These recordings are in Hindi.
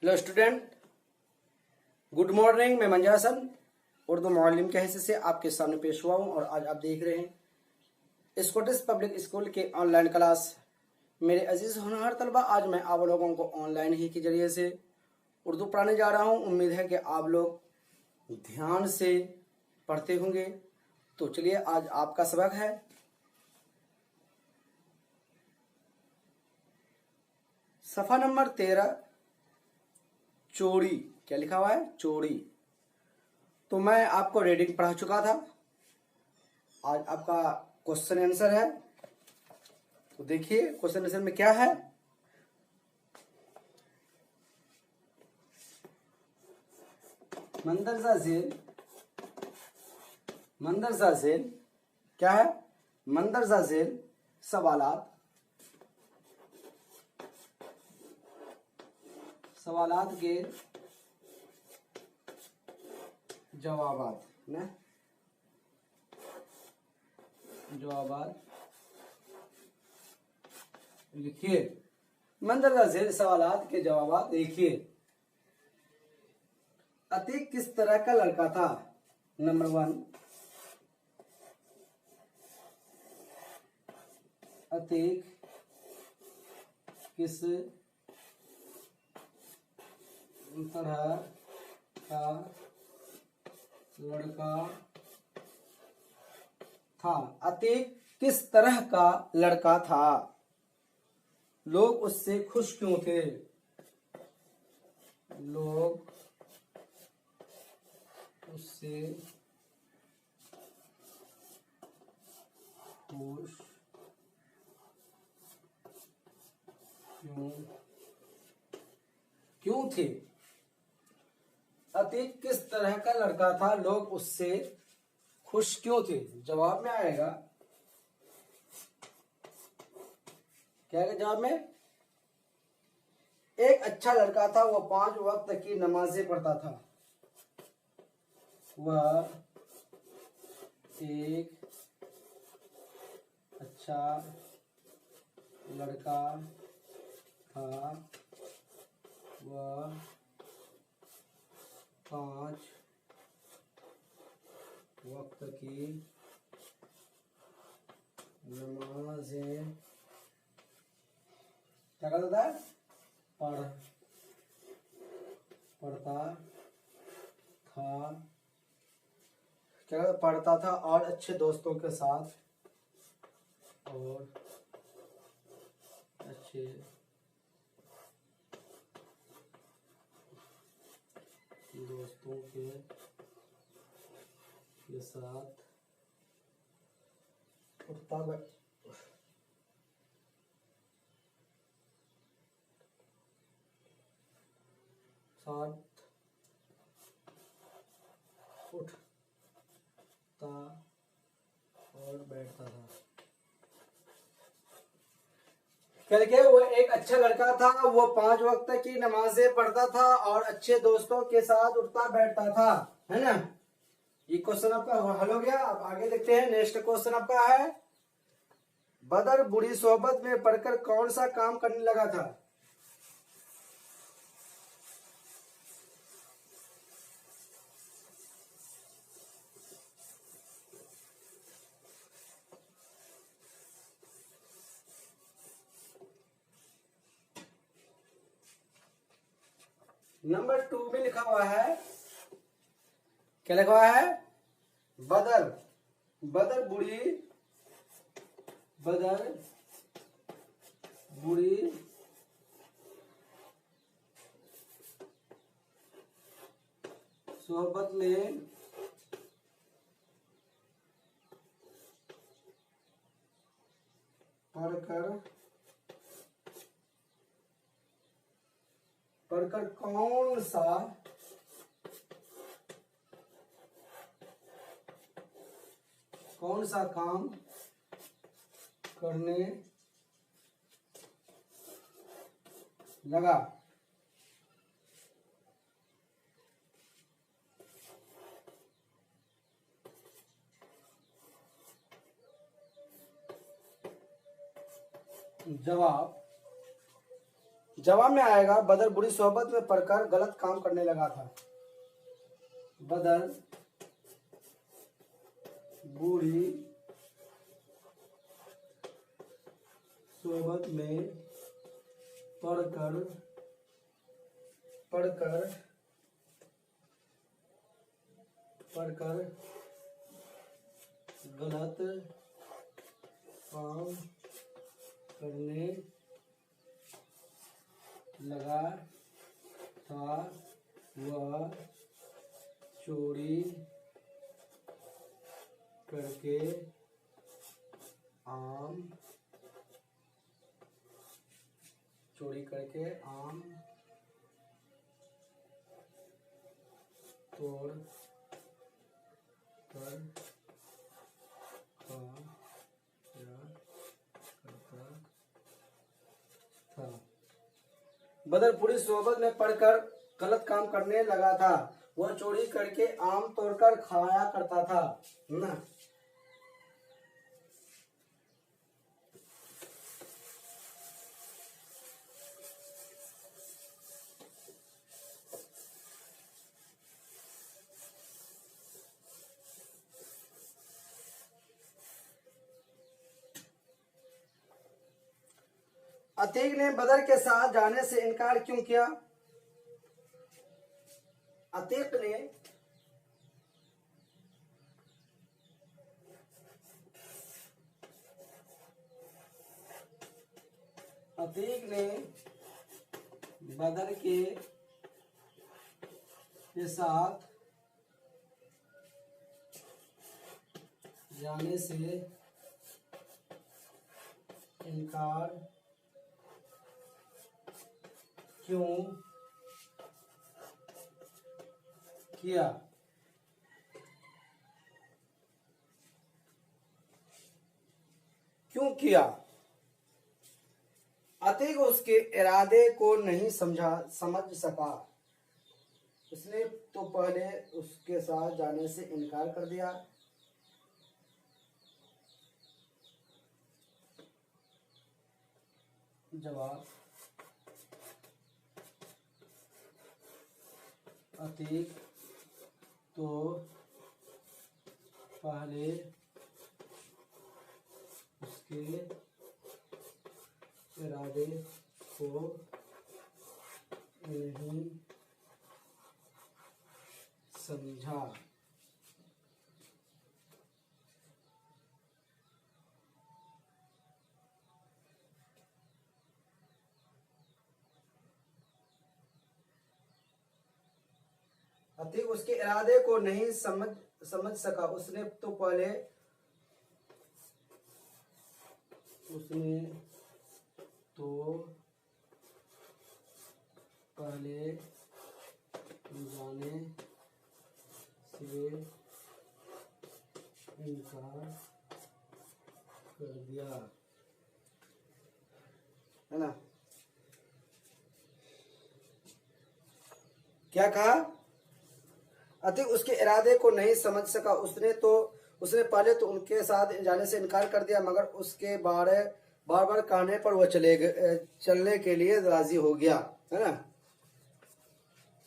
Hello student, good morning. मैं मंजा हसन उर्दू मौलिम के हिस्से से आपके सामने पेश हुआ हूँ और आज आप देख रहे हैं स्कॉटिश पब्लिक स्कूल के ऑनलाइन क्लास। मेरे अजीज होनहार तलबा, आज मैं आप लोगों को ऑनलाइन ही के जरिए से उर्दू पढ़ाने जा रहा हूँ। उम्मीद है कि आप लोग ध्यान से पढ़ते होंगे। तो चलिए, आज आपका सबक है सफ़ा नंबर 13, चोरी। क्या लिखा हुआ है? चोरी। तो मैं आपको रीडिंग पढ़ा चुका था। आज आपका क्वेश्चन आंसर है। तो देखिए क्वेश्चन आंसर में क्या है। मंदरजा झेल, मंदरजा झेल क्या है? मंदरजा झेल सवालात, सवालात के जवाबात ना, जवाबात लिखिए। मंदरजा झेल सवालात के जवाबात देखिए। अतीक किस तरह का लड़का था? नंबर 1, अतीक किस तरह का लड़का था? अतीक किस तरह का लड़का था? लोग उससे खुश क्यों थे? लोग उससे खुश क्यों थे? अतीक किस तरह का लड़का था, लोग उससे खुश क्यों थे? जवाब में आएगा, क्या है जवाब में? एक अच्छा लड़का था, वह 5 वक्त की नमाजें पढ़ता था। वह एक अच्छा लड़का था, वह 5 वक्त की नमाजें क्या करता था? पढ़ता था। क्या पढ़ता था? और अच्छे दोस्तों के साथ, और अच्छे दोस्तों के साथ उठता और बैठता था। क्या वो एक अच्छा लड़का था, वो 5 वक्त की नमाजें पढ़ता था और अच्छे दोस्तों के साथ उठता बैठता था, है ना? ये क्वेश्चन आपका हल हो गया। अब आगे देखते हैं। नेक्स्ट क्वेश्चन आपका है, बदर बुरी सोहबत में पढ़कर कौन सा काम करने लगा था? नंबर 2 में लिखा हुआ है, क्या लिखा हुआ है? बदर बदर बुरी सोहबत में पढ़कर कौन सा काम करने लगा? जवाब जवाब में आएगा बदर बुरी सोहबत में पड़कर गलत काम करने लगा था। बदर बुरी सोहबत में पड़कर गलत काम करने लगा था। वह चोरी करके आम तोड़ कर खाया करता था। बदर पूरी सोहबत में पड़कर गलत काम करने लगा था। वह चोरी करके आम तोड़कर खाया करता था ना। अतीक ने बदर के साथ जाने से इनकार क्यों किया? अतीक ने बदर के साथ जाने से इनकार क्यों किया? अतीक उसके इरादे को नहीं समझ सका। उसने तो पहले उसके साथ जाने से इनकार कर दिया। जवाब, अतीक तो पहले उसके इरादे को नहीं समझा। अतीक उसके इरादे को नहीं समझ सका। उसने तो पहले जाने से इनकार कर दिया, है ना। क्या कहा? अतीक उसके इरादे को नहीं समझ सका। उसने पहले तो उनके साथ जाने से इनकार कर दिया, मगर उसके बार बार कहने पर वह चलने के लिए राजी हो गया, है ना।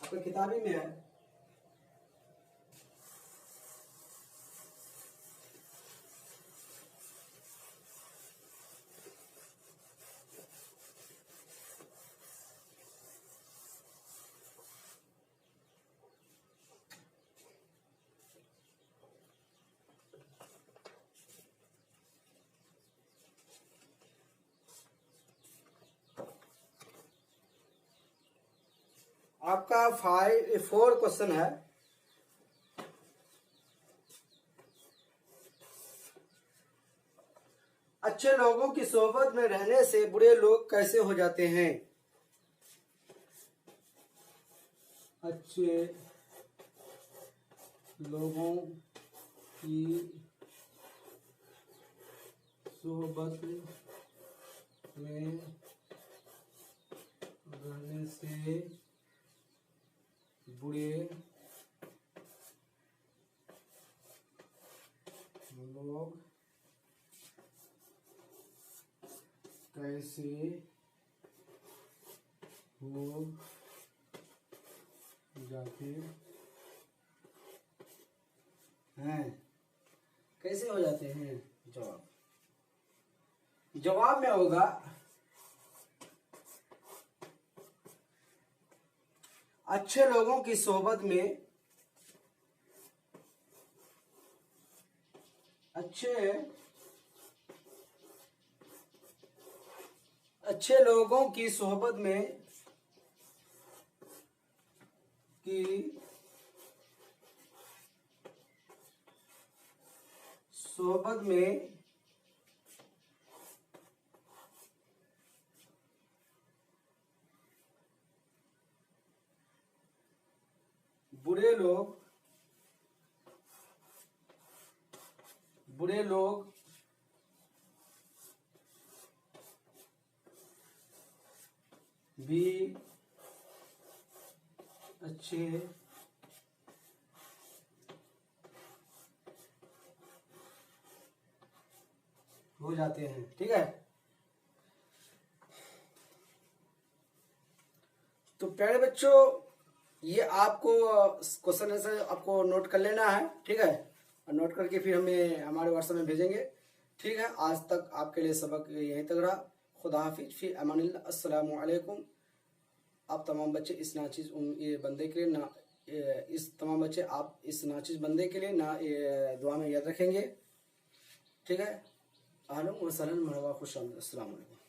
आपकी किताबी में है। आपका 4 क्वेश्चन है। अच्छे लोगों की सोहबत में रहने से बुरे लोग कैसे हो जाते हैं? अच्छे लोगों की सोहबत में रहने से बुरे लोग कैसे हो जाते हैं। कैसे हो जाते हैं? जवाब में होगा अच्छे लोगों की सोहबत में, अच्छे लोगों की सोहबत में बुरे लोग भी अच्छे हो जाते हैं। ठीक है, तो प्यारे बच्चों, ये आपको क्वेश्चन आंसर आपको नोट कर लेना है। ठीक है, और नोट करके फिर हमें हमारे व्हाट्सएप में भेजेंगे। ठीक है, आज तक आपके लिए सबक यहीं तक रहा। खुदा हाफिज, फिर अमानिल्लाह, अस्सलामु अलैकुम। आप तमाम बच्चे इस नाचीज ये बंदे के लिए ना इस तमाम बच्चे आप इस नाचीज बंदे के लिए ना दुआ में याद रखेंगे। ठीक है, आहलन व सहलन, मरहबा, खुश आमदीद, अस्सलामु अलैकुम।